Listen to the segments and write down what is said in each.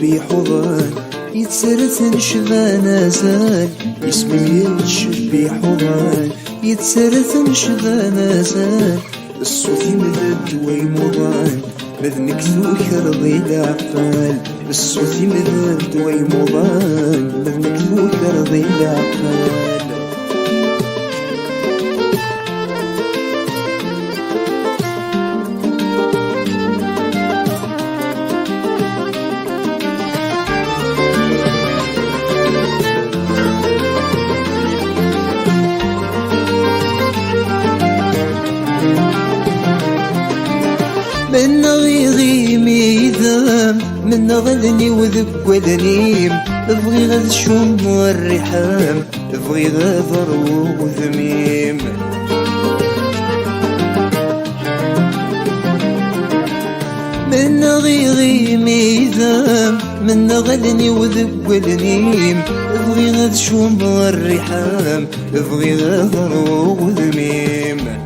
يتشبي حضان يتسرث نشذا نازال اسمي يتشبي حضان يتسرث نشذا نازال الصوت يمدد ويمضان مذنك ذوكر ضي العقال الصوت يمدد ويمضان مذنك ذوكر ضي العقال من غيغي ميدام من غلني وذب وذنيم ابغي غذ شوم والرحام ابغي غاذر وذميم من غيغي ميدام من غلني وذب وذنيم ابغي غذ شوم والرحام ابغي غاذر وذميم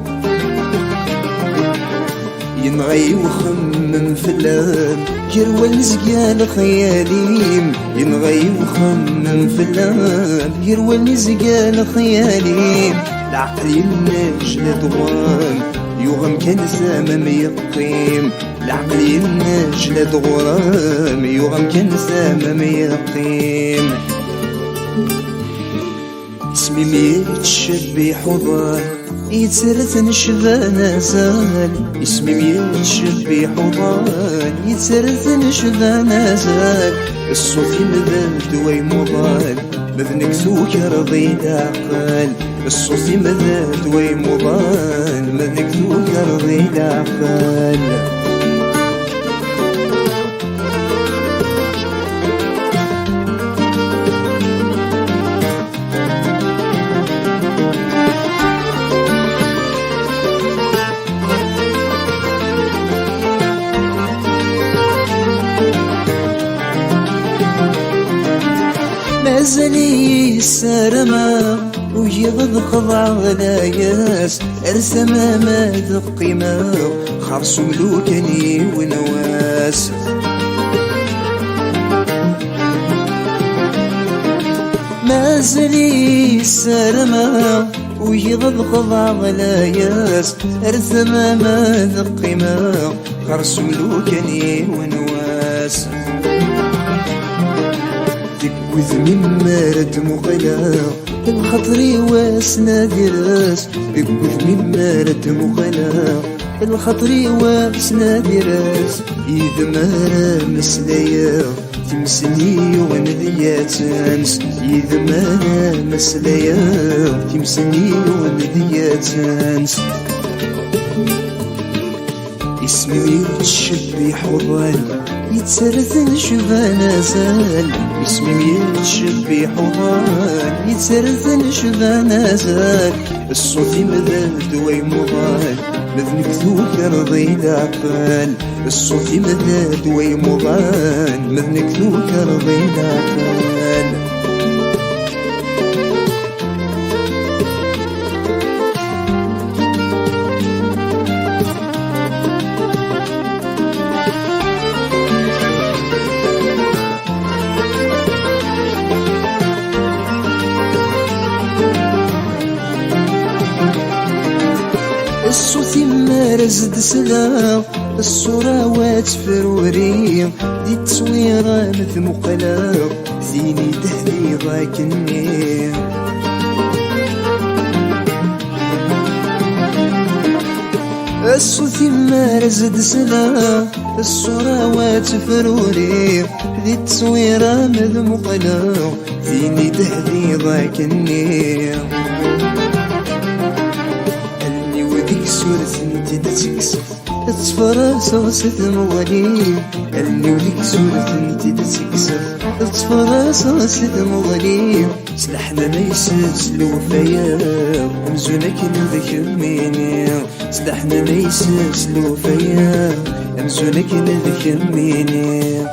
ينغي وخمم فلان يروى الزقال خياليم ينغي وخمم فلان يروى الزقال خياليم العقل ينجل دوام يوغم كان زامم يقيم العقل ينجل دوام يوغم كان زامم يقيم اسمي ميتشبي حضان يتسرث نشذا نازال اسمي يتشبي حضان يتسرث نشذا نازال الصوت يمدد ويمضان مذنك ذوكر ضي العقال الصوت يمدد ويمضان مذنك ذوكر ضي العقال مازالي السرما ويض خضع غلاياس ارسما ما ذقيما خرص ملوكني ونواس مازالي السرما ويض خضع غلاياس ارسما ما ذقيما خرص ملوكني ونواس وذمي مارد مغلا الخطري واسنا دراس وذمي مارد مغلا الخطري واسنا دراس إذا ما مسلايا تمسني ونذيا تانس إذا ما مسلايا تمسني ونذيا تانس اسمي يتشبي حضان يتسرث نشذا نازال اسمي يتشبي حضان يتسرث نشذا نازال الصوت يمدد ويمضان مذنك ذوكر ضي العقال الصوت يمدد ويمضان مذنك ذوكر ضي العقال الصوت يمارز دسلا الصورة واتفروري دي تصويرة مثل مقلب زيني تهدي ضاكني الصوت يمارز دسلا الصورة واتفروري دي تصويرة مثل مقلب زيني تهدي ضاكني صورة انت تكسف اتصفر صوصة مغني قالني وليك صورة انت تكسف اتصفر صوصة مغني سلحنا ما يسلس الوفايا امزونك نذكر ميني سلحنا ما يسلس الوفايا امزونك نذكر ميني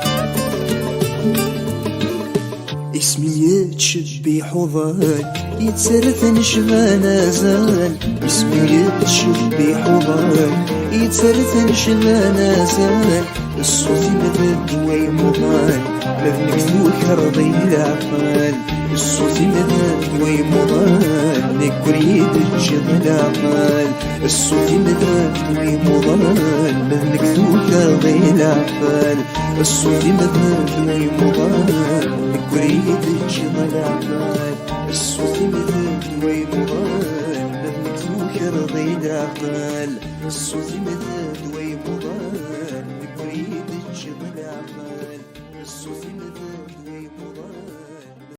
اسمي يتشبي حضان يتسرث نشذا نازال اسمي يتشبي حضان يتسرث نشذا نازال الصوت مذاب ويمضان مذنك ذوك رضي العقال الصوت مذاب ويمضان نك وريد الجض العقال الصوت مذاب ويمضان مذنك ذوك رضي العقال الصوت مذاب ويمضان نك وريد الجض العقال الصوت مذاب ويمضان مذنك ذوك رضي العقال الصوت مذاب ويمضان نك وريد الجض العقال الصوت مذاب ويمضان